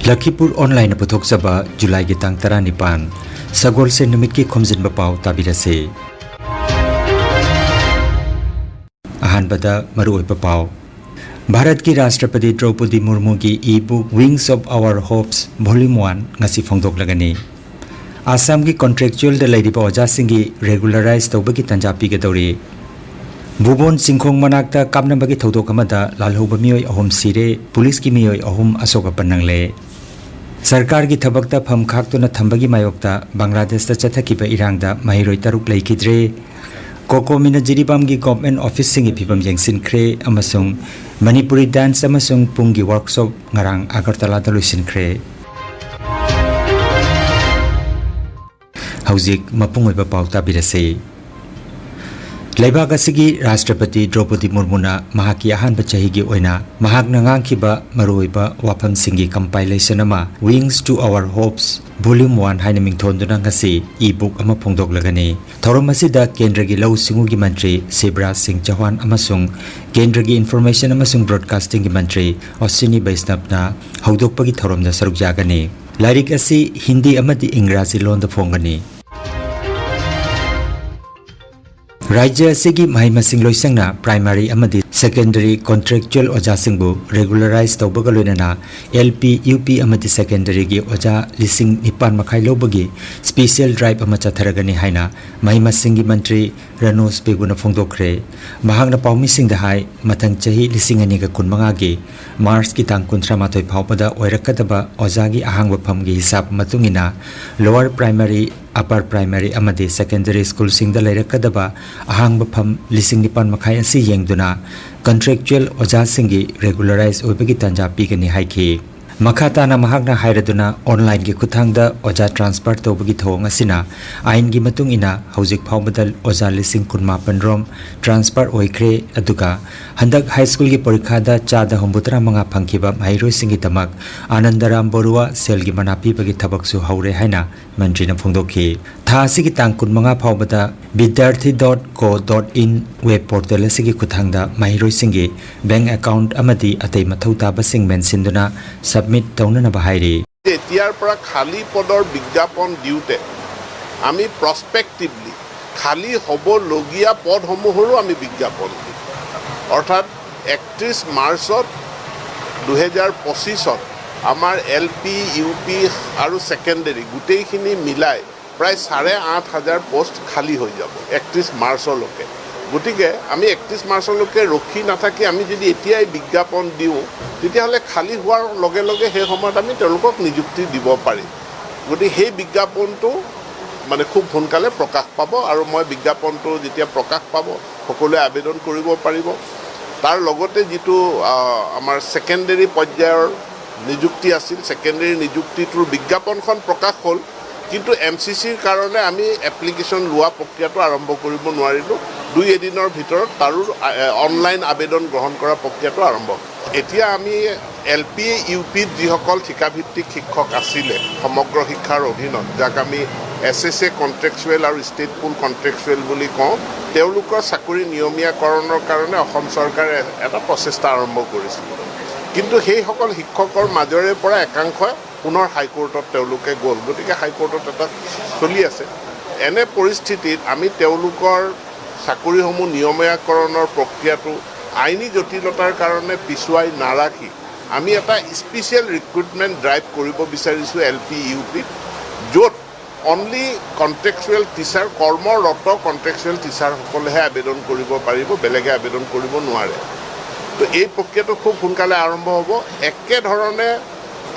Lakhipuronline puthokjaba July gi tang 19 Sagol se numit ki Khomjinba Pao tabirase Ahanbada maruoiba Pao Bharat ki Rashtrapati Draupadi Murmu ki e-book Wings of Our Hopes Volume 1 ngasi phongdoklagani Assam ki contractual da laidiba oja singi regularize tawbagi tanja pigadori Bubon Singkhong manakta kapnambagi thodok amada lalhoba miyoi ahom sire police ki miyoi ahom asoka panangle Sarkar ki thabakta pham khaktuna thambagi mayokta Bangladesh ta chathakiba irangda mahiroi taruk laikidre Kokomina jiribam gi government office singi phibam yengsinkhre amasung Manipuri dance amasung pungi workshop ngarang Agartala da loisinkhre Hauzik mapungoiba pauta birase Laibak asigi Rashtrapati Draupadi Murmuna mahaki ahanba chahigi oina mahakna ngangkhiba maruiba wafam singi compilation ama Wings to Our Hopes Volume 1 haina mingthonduna ngasi e-book ama phongdoklagani thorom asida Kendra gi lau singu gi mantri Sibraj Singh Chauhan amasung Kendra gi Information amasung Broadcasting gi mantri Ashwini Vaishnavna haudokpagi thoromda saruk jagani Lairik asi Hindi amadi Ingraji londa phongani Rajya asigi mahaimasing loisangna primary amadi secondary contractual oja singbu regularize tawbaga loinana LP UP amadi secondary gi oja lising nipan makhai lobagi special drive ama chatharagani haina mahaimasing gi mantri Ranos Peguna phongdokre mahangna paumi singda hai mathang chahi lising ani ga kunmanga gi March ki tang 13 phawpada oirakadaba oja gi ahangwa pham gi hisab matungina lower primary upper primary amadi secondary school singda lairakadaba ahangba pham lising nipan makhai asi yengduna contractual oja singi regularize oibagi tanja pigani haiki makhatana mahakna hairaduna online gi khuthangda oja transfer tobagi thong asina ain gi matung ina hojik phawbadal oja lising kunma panrom transfer oikre aduga handak high school gi parikha da chada hombutra manga phangkiba mairoi singi tamak Anandaram Borua sel gi manapi bagi thabak su haure haina mantri na phongdokhi tha asigi tang kunmanga phawbada vidyarthi.co.in web portal asigi khuthangda mairoi singi bank account amadi atei mathau taba sing mensinduna submit taunana bahairi এতিয়াৰ পৰা খালী পদৰ বিজ্ঞাপন দিওতে আমি প্ৰস্পেক্টিভলি খালী হ'বলগীয়া পদসমূহৰো আমি বিজ্ঞাপন দিম অৰ্থাৎ 31 মাৰ্চত 2025ত আমাৰ LP UP আৰু সেকেন্ডাৰী গোটেইখিনি মিলাই প্ৰায় 8,500 পোষ্ট খালী হৈ যাব 31 মাৰ্চলৈকে গতিকে আমি 31 মাৰ্চলৈকে ৰখি নাথাকি আমি যদি এতিয়াই বিজ্ঞাপন দিওঁ তেতিয়াহ'লে খালী হোৱাৰ লগে লগে সেই সময়ত আমি তেওঁলোকক নিযুক্তি দিব পাৰিম গতিকে সেই বিজ্ঞাপনটো মানে খুব সোনকালে প্ৰকাশ পাব আৰু মই বিজ্ঞাপনটো যেতিয়া প্ৰকাশ পাব সকলোৱে আবেদন কৰিব পাৰিব তাৰ লগতে যিটো আমাৰ সেকেন্ডাৰী পৰ্যায়ৰ নিযুক্তি আছিল সেকেন্ডাৰী নিযুক্তিটোৰ বিজ্ঞাপনখন প্ৰকাশ হ'ল কিন্তু MCCৰ কাৰণে আমি এপ্লিকেশ্যন লোৱা প্ৰক্ৰিয়াটো আৰম্ভ কৰিব নোৱাৰিলোঁ 2 এদিনৰ ভিতৰত তাৰো অনলাইন আবেদন গ্ৰহণ কৰা প্ৰক্ৰিয়াটো আৰম্ভ এতিয়া আমি LP UP যিসকল ঠিকাভিত্তিক শিক্ষক আছিলে সমগ্ৰ শিক্ষাৰ অধীনত যাক আমি SSA কন্ট্ৰেকচুৱেল আৰু ষ্টেট পুল কন্ট্ৰেকচুৱেল বুলি কওঁ তেওঁলোকৰ চাকৰি নিয়মীয়াকৰণৰ কাৰণে অসম চৰকাৰে এটা প্ৰচেষ্টা আৰম্ভ কৰিছিল কিন্তু সেইসকল শিক্ষকৰ মাজৰে পৰা একাংশই পুনৰ হাইকোৰ্টত তেওঁলোকে গ'ল গতিকে হাইকোৰ্টত এটা চলি আছে এনে পৰিস্থিতিত আমি তেওঁলোকৰ চাকৰিসমূহ নিয়মীয়াকৰণৰ প্ৰক্ৰিয়াটো আইনী জটিলতাৰ কাৰণে পিছুৱাই নাৰাখি আমি এটা স্পেচিয়েল ৰিক্ৰুটমেণ্ট ড্ৰাইভ কৰিব বিচাৰিছোঁ LP UP য'ত অনলি কন্ট্ৰেকচুৱেল টিচাৰ কৰ্মৰত কন্ট্ৰেকচুৱেল টিচাৰসকলেহে আবেদন কৰিব পাৰিব বেলেগে আবেদন কৰিব নোৱাৰে তো এই প্ৰক্ৰিয়াটো খুব সোনকালে আৰম্ভ হ'ব একেধৰণে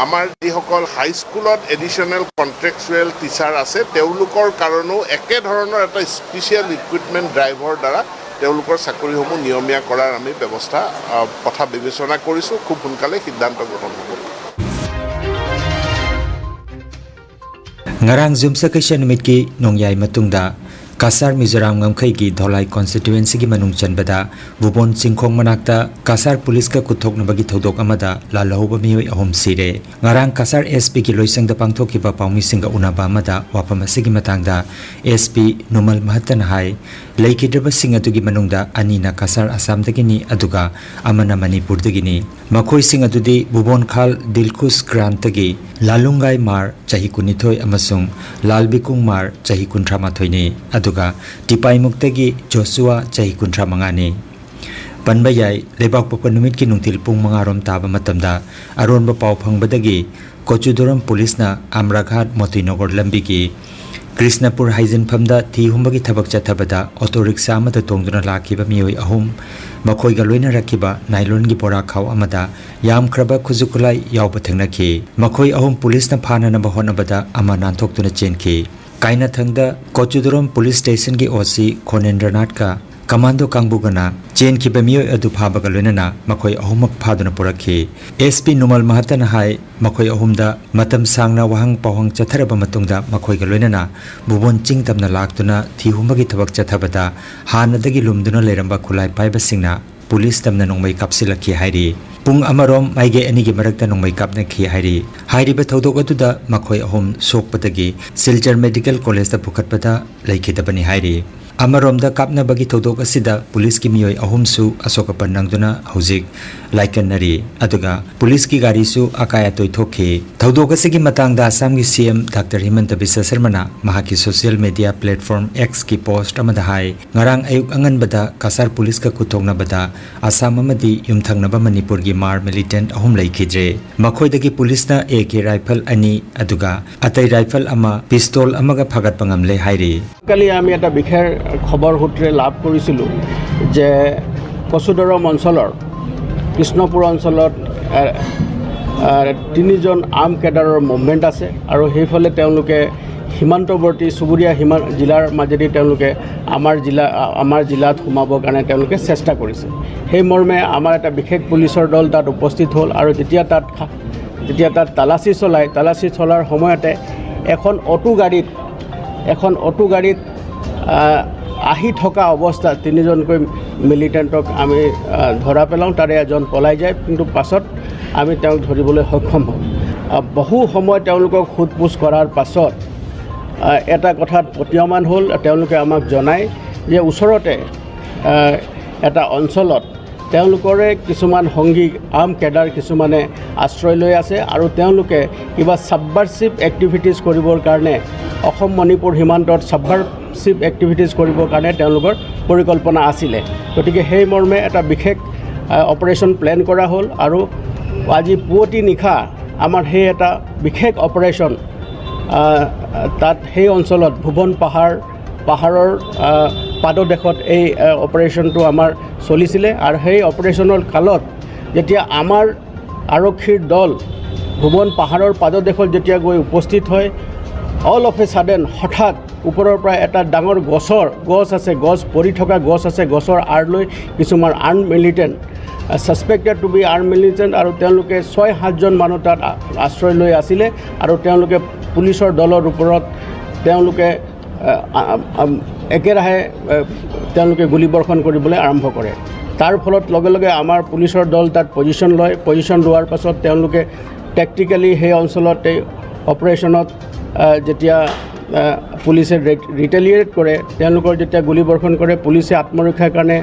আমাৰ যিসকল হাইস্কুলত এডিশ্যনেল কন্ট্ৰেকচুৱেল টিচাৰ আছে তেওঁলোকৰ কাৰণেও একেধৰণৰ এটা স্পেচিয়েল ৰিক্ৰুটমেণ্ট ড্ৰাইভৰ দ্বাৰা তেওঁলোকৰ চাকৰিসমূহ নিয়মীয়া কৰাৰ আমি ব্যৱস্থা কথা বিবেচনা কৰিছোঁ খুব সোনকালে সিদ্ধান্ত গ্ৰহণ হ'ব Ngarang Zoom sa kaisya numit ki nongyay matungda Kasar Mizoram ngamkhaigi Dholai constituency gi manung chanbada Bubon Chingkhong manakta Kasar police ka kuthoknabagi thodok amada lalahuba miyoi ahom sire ngarang Kasar SP ki loisangda pangthokiba paumi singa unaba amada wapam asigi matangda SP Numal Mahatan hai Laikidraba singa tugi manungda anina Kasar Assam dagini aduga amana Manipur dagini makhoi singa tudi Bubon Khal Dilkhus Grant tagi Lalungai Mar chahi kunithoi amasung Lalbikung Mar chahi kuntramathoi ni aduga Tipai Muktagi Joshua chahi kuntramangani Panba yai lebak papa numit ki nungtil pung mangarom taba matamda aron ba pau phangbadagi Kochudoram police na Amraghat Motinogor lambi ki Krishnapur Haijin Phamda thi humbagi thabak chathabada auto rickshaw amada tongduna lakhiba miyoi ahum makhoi ga loina rakhiba nylon gi pora khaw amada yam khraba khujukulai yawba thengnakhi makhoi ahum police na phana na bahonabada ama nanthok tuna chenki kaina thangda Kochudoram police station gi OC Khonendranath ka Commando Kangbugana Chen ki bamiyo adu phabaga loinana makhoi ahumak phaduna purakhi SP Numal Mahatan hai makhoi ahumda matam sangna wahang pawang chatharaba matungda makhoi ga loinana Bubon Chingtamna laktuna thihumagi thabak chathabada hanadagi lumduna leramba khulai paiba singna police tamna nongmai kapsilakhi hairi Pung amarom maige anigi marakta nongmai kapna khi hairi hairiba thodok aduda makhoi ahum sokpadagi Silchar Medical College da phukhatpada laikhidabani hairi Amaromda kapna bagi thodok asida police ki miyoi ahumsu asokapan nangduna hojik laikanari aduga police ki gari su akaya toi thokhi thodok asigi matangda Assam gi CM Dr Himanta Biswa Sarmana mahaki social media platform X ki post amada hai ngarang ayuk angan bada Kasar police ka kuthokna bada Assam amadi yumthangnaba Manipur gi mar militant ahum laikhidre makhoi police na AK rifle ani aduga atai rifle ama pistol amaga phagat pangam le hairi কালি আমি এটা বিশেষ খবৰ সূত্ৰে লাভ কৰিছিলোঁ যে কচুদৰম অঞ্চলৰ কৃষ্ণপুৰ অঞ্চলত তিনিজন আৰ্ম কেডাৰৰ মুভমেণ্ট আছে আৰু সেইফালে তেওঁলোকে সীমান্তৱৰ্তী চুবুৰীয়া জিলাৰ মাজেদি তেওঁলোকে আমাৰ জিলাত সোমাবৰ কাৰণে তেওঁলোকে চেষ্টা কৰিছে সেই মৰ্মে আমাৰ এটা বিশেষ পুলিচৰ দল তাত উপস্থিত হ'ল আৰু যেতিয়া তাত তালাচী চলাৰ সময়তে এখন অটো গাড়ীত আহি থকা অৱস্থাত তিনিজনকৈ মিলিটেণ্টক আমি ধৰা পেলাওঁ তাৰে এজন পলাই যায় কিন্তু পাছত আমি তেওঁক ধৰিবলৈ সক্ষম হওঁ বহু সময় তেওঁলোকক সোধপোছ কৰাৰ পাছত এটা কথাত প্ৰতীয়মান হ'ল তেওঁলোকে আমাক জনায় যে ওচৰতে এটা অঞ্চলত তেওঁলোকৰে কিছুমান সংগী আৰ্ম কেডাৰ কিছুমানে আশ্ৰয় লৈ আছে আৰু তেওঁলোকে কিবা ছাবভাৰ্চিভ এক্টিভিটিজ কৰিবৰ কাৰণে অসম মণিপুৰ সীমান্তত ছাবভাৰ্চিভ এক্টিভিটিজ কৰিবৰ কাৰণে তেওঁলোকৰ পৰিকল্পনা আছিলে গতিকে সেই মৰ্মে এটা বিশেষ অপাৰেশ্যন প্লেন কৰা হ'ল আৰু আজি পুৱতি নিশা আমাৰ সেই এটা বিশেষ অপাৰেশ্যন তাত সেই অঞ্চলত ভুৱন পাহাৰৰ পাদদেশত এই অপাৰেশ্যনটো আমাৰ চলিছিলে আৰু সেই অপাৰেশ্যনৰ কালত যেতিয়া আমাৰ আৰক্ষীৰ দল ভুৱন পাহাৰৰ পাদদেশত যেতিয়া গৈ উপস্থিত হয় অল অফ এ ছাডেন হঠাৎ ওপৰৰ পৰা এটা ডাঙৰ গছ পৰি থকা গছ আছে গছৰ আঁৰ লৈ কিছুমান armed militant suspected to be armed militant আৰু তেওঁলোকে 6-7জন মানুহ তাত আশ্ৰয় লৈ আছিলে আৰু তেওঁলোকে পুলিচৰ দলৰ ওপৰত তেওঁলোকে একেৰাহে তেওঁলোকে গুলীবৰ্ষণ কৰিবলৈ আৰম্ভ কৰে তাৰ ফলত লগে লগে আমাৰ পুলিচৰ দল তাত পজিশ্যন লোৱাৰ পাছত তেওঁলোকে টেকটিক্যালি সেই অঞ্চলত এই অপাৰেশ্যনত যেতিয়া পুলিচে ৰিটেলিয়েট কৰে তেওঁলোকৰ যেতিয়া গুলীবৰ্ষণ কৰে পুলিচে আত্মৰক্ষাৰ কাৰণে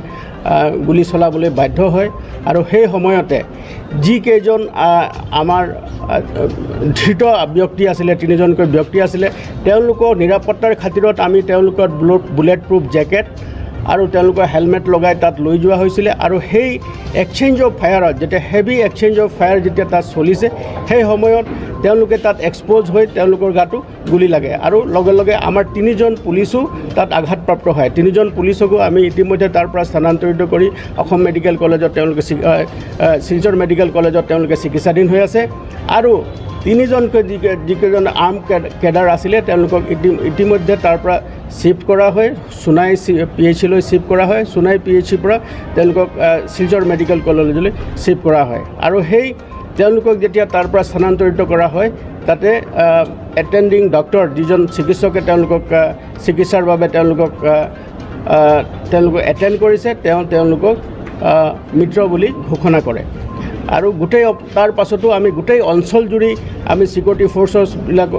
গুলী চলাবলৈ বাধ্য হয় আৰু সেই সময়তে যিকেইজন আমাৰ ধৃত ব্যক্তি আছিলে তিনিজনকৈ ব্যক্তি আছিলে তেওঁলোকৰ নিৰাপত্তাৰ খাতিৰত আমি তেওঁলোকৰ বুলেট প্ৰুফ জেকেট আৰু তেওঁলোকৰ হেলমেট লগাই তাত লৈ যোৱা হৈছিলে আৰু সেই এক্সচেঞ্জ অফ ফায়াৰত যেতিয়া হেভি এক্সচেঞ্জ অফ ফায়াৰ যেতিয়া তাত চলিছে সেই সময়ত তেওঁলোকে তাত এক্সপ'জ হৈ তেওঁলোকৰ গাটো গুলি লাগে আৰু লগে লগে আমাৰ তিনিজন পুলিচো তাত আঘাতপ্ৰাপ্ত হয় তিনিজন পুলিচকো আমি ইতিমধ্যে তাৰ পৰা স্থানান্তৰিত কৰি অসম মেডিকেল কলেজত তেওঁলোকে শিলচৰ মেডিকেল কলেজত তেওঁলোকে চিকিৎসাধীন হৈ আছে আৰু তিনিজনকৈ যিকেইজন আৰ্ম কেডাৰ আছিলে তেওঁলোকক ইতিমধ্যে তাৰ পৰা শিফ্ট কৰা হয় সোনাই PHC লৈ শিফ্ট কৰা হয় সোনাই PHC পৰা তেওঁলোকক শিলচৰ মেডিকেল কলেজলৈ শিফ্ট কৰা হয় আৰু সেই তেওঁলোকক যেতিয়া তাৰ পৰা স্থানান্তৰিত কৰা হয় তাতে এটেণ্ডিং ডক্টৰ যিজন চিকিৎসকে তেওঁলোকক চিকিৎসাৰ বাবে তেওঁলোকক এটেণ্ড কৰিছে তেওঁলোকক মিত্ৰ বুলি ঘোষণা কৰে আৰু গোটেই তাৰ পাছতো আমি গোটেই অঞ্চল জুৰি আমি চিকিউৰিটি ফ'ৰ্চছবিলাক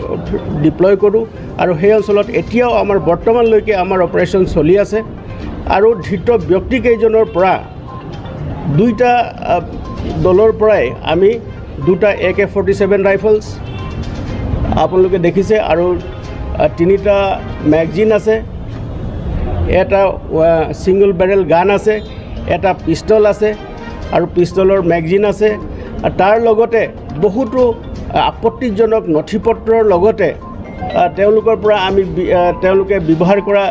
ডিপ্লয় কৰোঁ আৰু সেই অঞ্চলত এতিয়াও আমাৰ বৰ্তমানলৈকে আমাৰ অপাৰেশ্যন চলি আছে আৰু ধৃত ব্যক্তিকেইজনৰ পৰা দুইটা দলৰ পৰাই আমি দুটা AK-47 ৰাইফলছ আপোনালোকে দেখিছে আৰু তিনিটা মেগজিন আছে এটা ছিংগল বেৰেল গান আছে এটা পিষ্টল আছে আৰু পিষ্টলৰ মেগজিন আছে আৰু তাৰ লগতে বহুতো আপত্তিজনক নথিপত্ৰৰ লগতে তেওঁলোকৰ পৰা আমি তেওঁলোকে ব্যৱহাৰ কৰা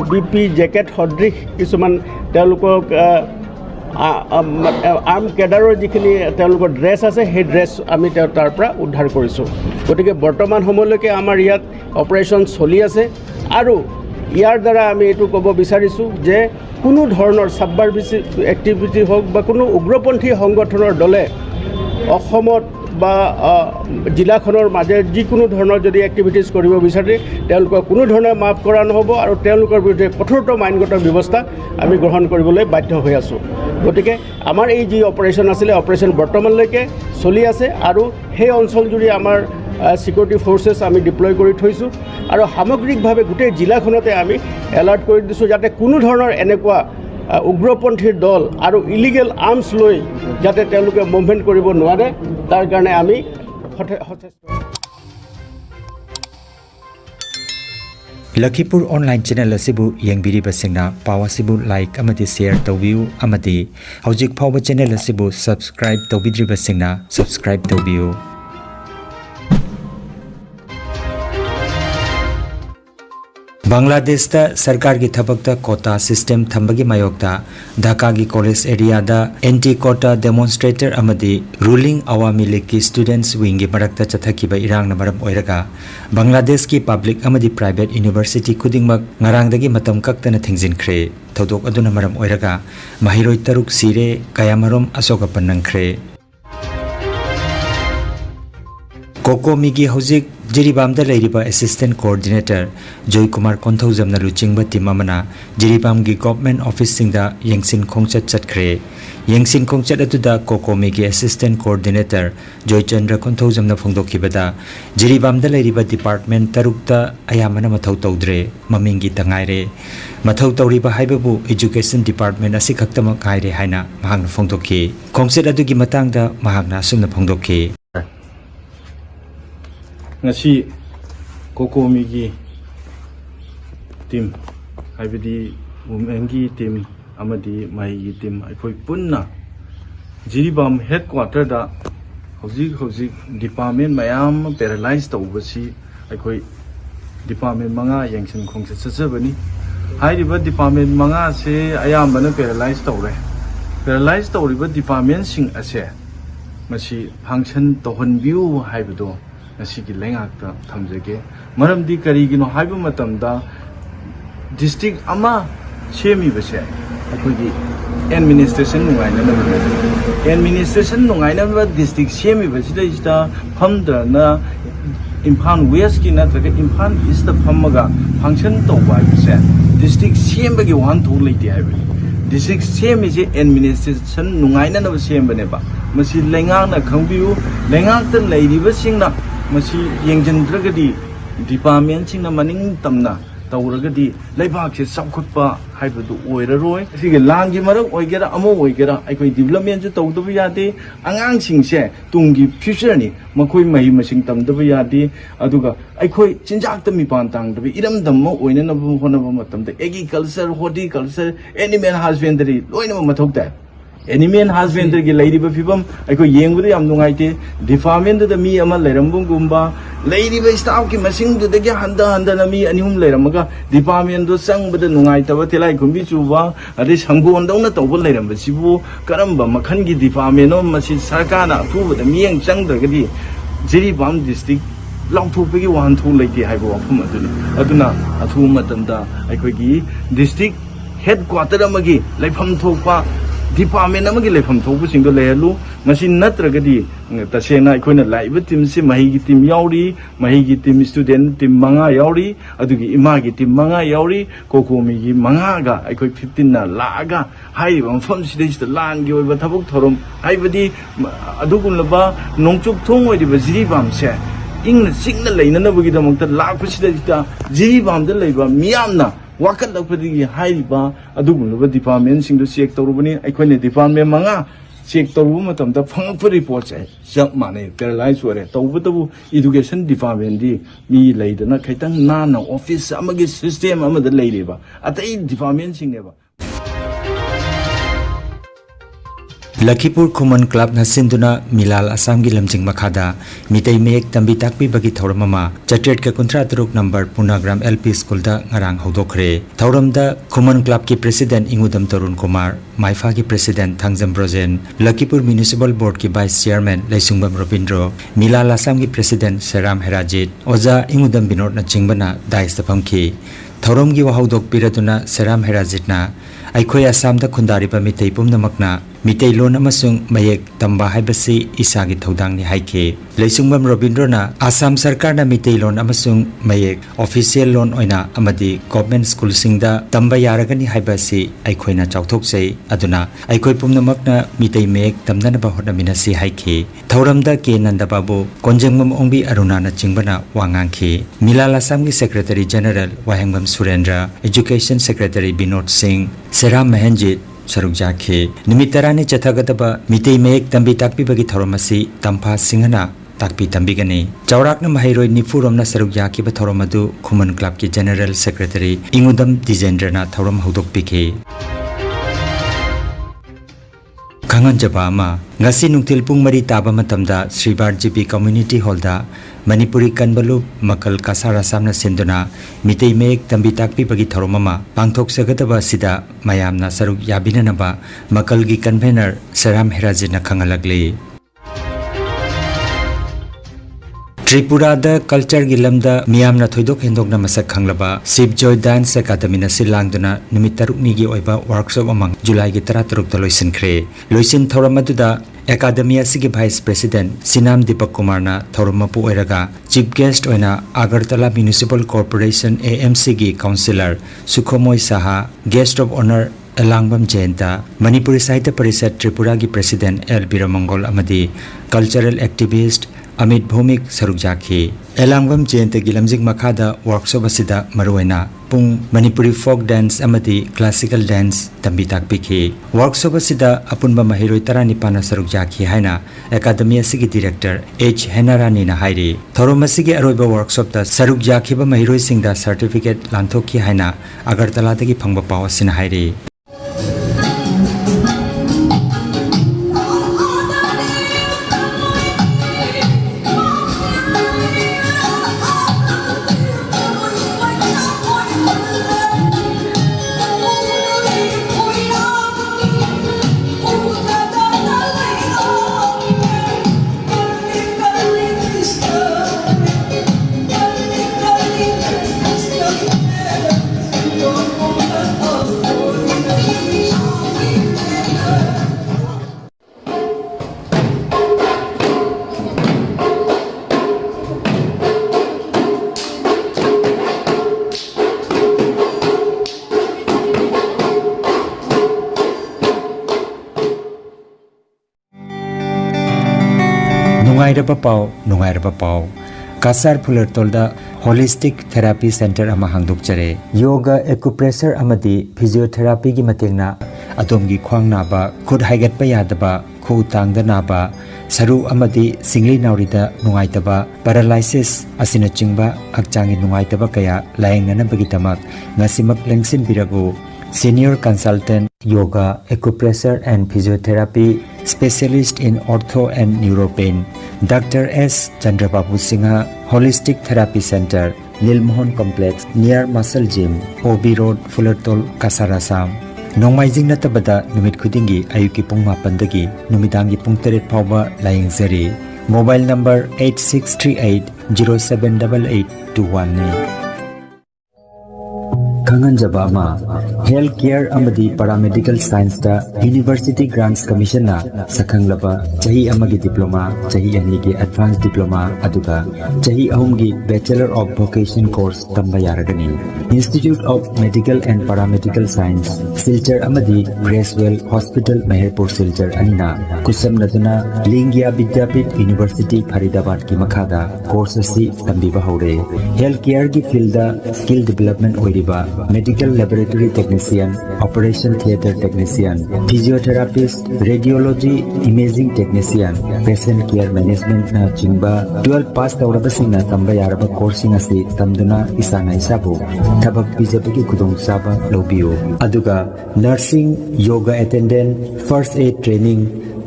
BP জেকেট সদৃশ কিছুমান তেওঁলোকক আৰ্ম কেডাৰৰ যিখিনি তেওঁলোকৰ ড্ৰেছ আছে সেই ড্ৰেছ আমি তাৰ পৰা উদ্ধাৰ কৰিছোঁ গতিকে বৰ্তমান সময়লৈকে আমাৰ ইয়াত অপাৰেশ্যন চলি আছে আৰু ইয়াৰ দ্বাৰা আমি এইটো ক'ব বিচাৰিছোঁ যে কোনো ধৰণৰ ছাবভাৰ্চিভ এক্টিভিটি হওক বা কোনো উগ্ৰপন্থী সংগঠনৰ দলে অসমত বা জিলাখনৰ মাজেৰে যিকোনো ধৰণৰ যদি এক্টিভিটিজ কৰিব বিচাৰে তেওঁলোকক কোনো ধৰণে মাফ কৰা নহ'ব আৰু তেওঁলোকৰ বিৰুদ্ধে কঠোৰতম আইনগত ব্যৱস্থা আমি গ্ৰহণ কৰিবলৈ বাধ্য হৈ আছোঁ গতিকে আমাৰ এই যি অপাৰেশ্যন আছিলে অপাৰেশ্যন বৰ্তমানলৈকে চলি আছে আৰু সেই অঞ্চলজুৰি আমাৰ চিকিউৰিটি ফ'ৰ্চেছ আমি ডিপ্লয় কৰি থৈছোঁ আৰু সামগ্ৰিকভাৱে গোটেই জিলাখনতে আমি এলাৰ্ট কৰি দিছোঁ যাতে কোনো ধৰণৰ এনেকুৱা উগ্ৰপন্থীৰ দল আৰু ইলিগেল আৰ্মছ লৈ যাতে তেওঁলোকে মুভমেণ্ট কৰিব নোৱাৰে তাৰ কাৰণে আমি সচেষ্ট Lakhipur online channel asibu yengbiribasingna paw asibu like amati share tawbiu amati hojik phawba channel asibu subscribe tawbidribasingna subscribe tawbiu Bangladesh ta sarkar gi thabak ta quota system thambagi mayokta Dhaka gi college area da anti quota demonstrator amadi ruling Awami League ki students wing gi marakta chathaki ba irang na maram oiraga Bangladesh ki public amadi private university kudingmak ngarang dagi matam kaktana thingjin khre thodok aduna maram oiraga mahiroi taruk sire kayamarom asoka panangkhre Koko Migi Hojik Jiribamda Lairiba Assistant Coordinator Joy Kumar Konthaujamna Luchingba Timamana Jiribamgi Government Office Singda Yengsin Khongchat Chatkre Yengsin Khongchat Atuda Koko Migi Assistant Coordinator Joy Chandra Konthaujamna Phongdokibada Jiribamda Lairiba Department Tarukta Ayamana Mathau Tawdre Mamingi Tangaire Mathau Tawriba Haibabu Education Department Asi Khaktama Kaire Haina Mahangna Phongdoki Khongchat Adugi Matangda Mahangna Sumna Phongdoki ngasi kokomigi team haibidi womengi team amadi maigi team aikoi punna jiribam headquarter da hojik department mayam paralyzed tawbasi aikoi department manga yengsin khongse chachabani hairiba department manga se ayambana paralyzed tawriba department sing ase masi function tohonbiu haibido Nasiki lengakta thamjage maramdi karigino haiba matamda district ama chemi base akogi administration nungaina ba district chemi base da ista phamdra na Imphal West ki na traga Imphal East da phamaga function to ba base district chemi gi wan thu leiti haiba district chemi je administration nungaina na ba chemi ba masi lengak na khangbiu lengak ta leiriba singna masi yengjendragadi department singna maning tamna tawragadi laibak se samkhutpa haibadu oiraroi sige langi marak oigera amo oigera aikoi development ju tawdabu yade angang singse tungi future ni makoi mai masing tamdabu yade aduga aikoi chinjak tami pan tangdabi iram dammo oina na bu hona bu matamda agriculture horticulture animal husbandry loina mathokta Animal husbandry ki lairiba fibam aiko yengbuda yam nungaite department da mi ama leirambum gumba lairiba staff ki masing du da handa na mi anihum leiramaga department do sangbada nungaita ba telai gumbi chuba ade sanggon dawna tawba leiramba sibu karamba makhan gi department no masi sarkana thu da mi yang changdragadi Jiribam district langthupegi wan thu leiti haibo afum aduna athu matamda aiko gi district headquarter amagi laifam thokpa department amagi lefam thobu singdo lehalu masi natragadi tasena akhona laiba team se mahi gi team yauri mahi gi team student team manga yauri adugi ima gi team manga yauri kokomi gi manga ga akhoi 15 na laga hai bam fam sidai lan gi oiba thabuk thorom haibadi adugun laba nongchuk thong oi diba jiri bam se ingna singna leina na bugi damang ta lak sidai jiri bam da leiba miyamna wakat lakpadi hai ba adugun laba department sing do check torubani akhone department manga check toru matam da phang report se jap mane paralyze ore tawbu education department di mi leidana khaitang na office amagi system amada leireba atai department sing ne ba Lakhipur Common Club na sinduna Milal Assam gi lamjing makhada mitei mek tambi takpi bagi thoramama chatret ka kontra truk number Punagram LP School da ngarang hodokre thoram da Common Club ki president Ingudam Tarun Kumar Maifa ki president Thangjam Brojen Lakhipur Municipal Board ki vice chairman Laisungbam Robindro Milal Assam ki president Seram Herajit Oza Ingudam Binod na chingbana dais da phamki thoram gi wahodok piratuna Seram Herajit na aikhoi Assam da khundari pa mitei pumnamakna mitei lon amasung mayek tamba haibasi isagi thodang ni haike Laisungbam Robindrona Assam Sarkar na mitei lon amasung mayek official lon oina amadi government school singda tamba yaragani haibasi aikhoina chauthokse aduna aikhoi pumnamakna mitei mek tamdana ba hodamina si haike thauramda ke nandababu konjengbam ongbi aruna na chingbana wangangki Milal Assam gi secretary general Wahengbam Surendra education secretary Binod Singh Seram Mahenjit saruk jakhe nimitarani chathagataba mitei mek tambi takpi bagi thoromasi tampa singhana takpi tambigani chaurakna mahairoi nifuromna saruk yakhi ba thoromadu Common Club ki general secretary Ingudam Dijendrana thorom hodok pikhe Khangan Jabama ngasi nungtil pung mari taba matamda Sribar GP Community Hall da Manipuri Kanbalu Makal Kasara Samna Sinduna mitei mek tambi takpi bagi thoromama pangthok sagataba sida mayamna saruk yabinanaba Makal gi convener Seram Herajit na khangalagli Tripura da culture gi lamda miyamna thoidok hendok na masak khanglaba Sip Joy Dance Academy na silangduna numit 6 gi oiba workshop amang July gi 13 ta loisinkhre loisin thoramatuda Academy asigi Vice President Sinam Deepak Kumar na thoromapu oiraga Chief Guest oina Agartala Municipal Corporation AMC gi Councillor Sukhomoi Saha Guest of Honor Elangbam Jayanta Manipuri Sahitya Parishad Tripura gi President L Biramangol amadi Cultural Activist Amit Bhomik saruk jakhi Elangbam Jayanta gi lamjing makhada workshop asida maruena pung Manipuri folk dance amadi classical dance tambi takpikhi workshop asida apunba mahiroi tarani pana saruk jakhi haina academy asigi director H Henarani na hairi thorom asigi aroiba workshop ta saruk jakhi ba mahiroi singda certificate lanthokhi haina Agartala dagi phangba paw asina hairi Nungairaba Pao Kasar Pulertolda Holistic Therapy Center ama hangdokjare Yoga Acupressure amadi Physiotherapy gi matengna adomgi khwang naba khud haigatpa yadaba khu tangda naba saru amadi singli naurida nungaitaba paralysis asina chingba hakchangi nungaitaba kaya laengnana bagitamak ngasimak lengsin biragu Senior Consultant Yoga Acupressure and Physiotherapy Specialist in Ortho and Neuropain Dr. S. Chandrababu Singha Holistic Therapy Center Nilmohon Complex near Muscle Gym OB Road Fullertol Kasarasam Nongmaijing natabada numit khudingi ayuki pung 8 dagi numidangi pung 3 phawba layengzari Mobile number 8638078821 ni Khanganjaba ama Health Care amadi Paramedical Science da University Grants Commission na sakhanglaba chahi amagi diploma chahi anigi advanced diploma aduga chahi ahumgi Bachelor of Vocation course tamba yaragani. Institute of Medical and Paramedical Science Silchar amadi Gracewell Hospital Meherpur Silchar anina kusam naduna Lingya Vidyapit University Faridabad ki makhada course asi tambiba hore. Health Care ki field da skill development oiriba Medical Laboratory Technician, Operation Theatre Technician, Physiotherapist, Radiology Imaging Technician, Patient Care Management na chingba 12 pass tawrabasing na tamba yaraba coursing asi tamduna isana isabu thabak bijabagi kudong saba lobiyo aduga nursing yoga attendant first aid training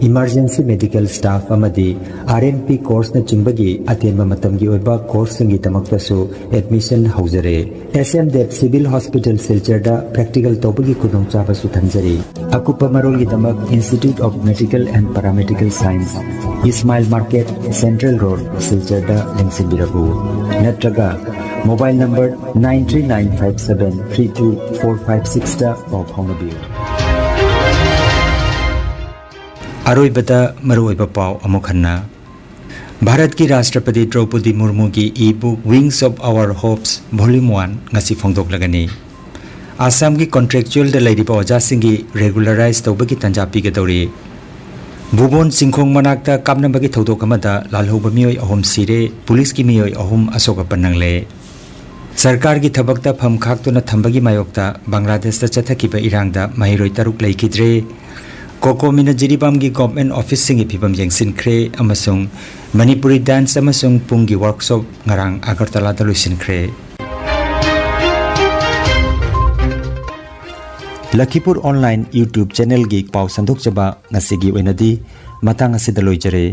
emergency medical staff amadi RMP course na chingba atenba matamgi oiba course singi tamaktasu admission haujare SMDEP Civil Hospital Silchar practical topagi kudong chaba su thanjari akupa marol gi tamak Institute of Medical and Paramedical Science Ismail Market Central Road Silchar da lengsinbirabu natraga mobile number 93957324456 da pau phaunabiu Aroibata maroiba pau amukhanna Bharat ki Rashtrapati Draupadi Murmu ki e-book Wings of Our Hopes Volume 1 ngasi phongdok lagani Assam ki contractual da lairiba oja singi regularize tawbagi tanjapi ga dori Bubon Singkhong manakta kapnambagi thodok amada lalhoba miyoi ahum sire police ki miyoi ahum asoka panangle Sarkar ki thabakta pham khaktuna thambagi mayokta Bangladesh ta chathakiba irangda mahiroi taruk laikidre Koko mina jiribam gi government office singi phibam jengsin khre amasung Manipuri dance amasung pungi workshop ngarang Agartala da luisin khre Lakhipuronline YouTube channel gi pau sandok chaba ngasigi oinadi matang asida loijare